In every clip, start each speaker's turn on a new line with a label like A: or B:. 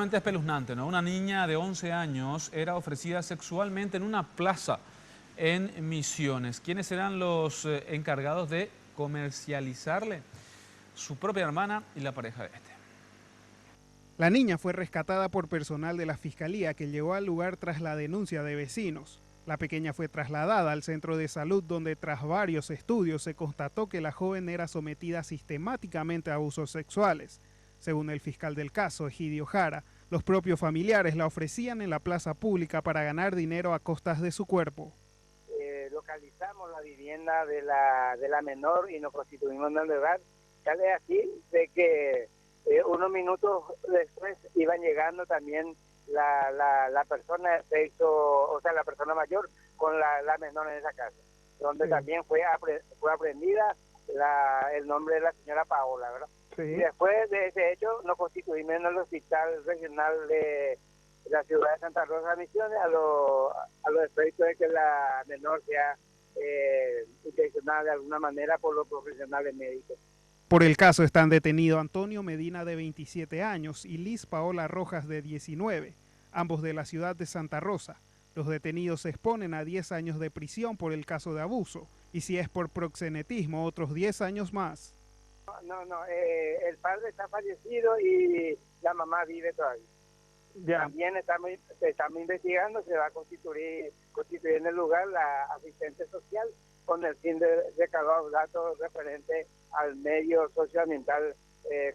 A: realmente espeluznante, ¿no? Una niña de 11 años era ofrecida sexualmente en una plaza en Misiones. ¿Quiénes eran los encargados de comercializarle? Su propia hermana y la pareja de este.
B: La niña fue rescatada por personal de la Fiscalía que llegó al lugar tras la denuncia de vecinos. La pequeña fue trasladada al centro de salud donde tras varios estudios se constató que la joven era sometida sistemáticamente a abusos sexuales. Según el fiscal del caso, Egidio Jara, los propios familiares la ofrecían en la plaza pública para ganar dinero a costas de su cuerpo.
C: Localizamos la vivienda de la menor y nos constituimos en el lugar. Tal es así de que unos minutos después iban llegando también la persona de sexo, o sea, la persona mayor con la menor en esa casa, donde también fue aprendida el nombre de la señora Paola, ¿verdad? Sí. Y después de ese hecho nos constituimos en el hospital regional de la ciudad de Santa Rosa de Misiones a los efectos de que la menor sea intencionada de alguna manera por los profesionales médicos.
B: Por el caso están detenidos Antonio Medina, de 27 años, y Liz Paola Rojas, de 19, ambos de la ciudad de Santa Rosa. Los detenidos se exponen a 10 años de prisión por el caso de abuso, y si es por proxenetismo, otros 10 años más.
C: El padre está fallecido y la mamá vive todavía. Ya. También estamos investigando, se va a constituir en el lugar la asistente social con el fin de recabar datos referentes al medio socioambiental,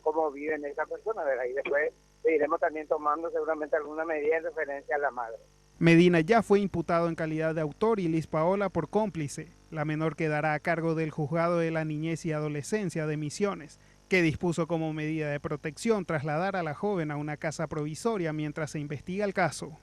C: cómo viven esa persona, ¿verdad? Y después seguiremos también tomando seguramente alguna medida en referencia a la madre.
B: Medina ya fue imputado en calidad de autor y Liz Paola por cómplice. La menor quedará a cargo del Juzgado de la Niñez y Adolescencia de Misiones, que dispuso como medida de protección trasladar a la joven a una casa provisoria mientras se investiga el caso.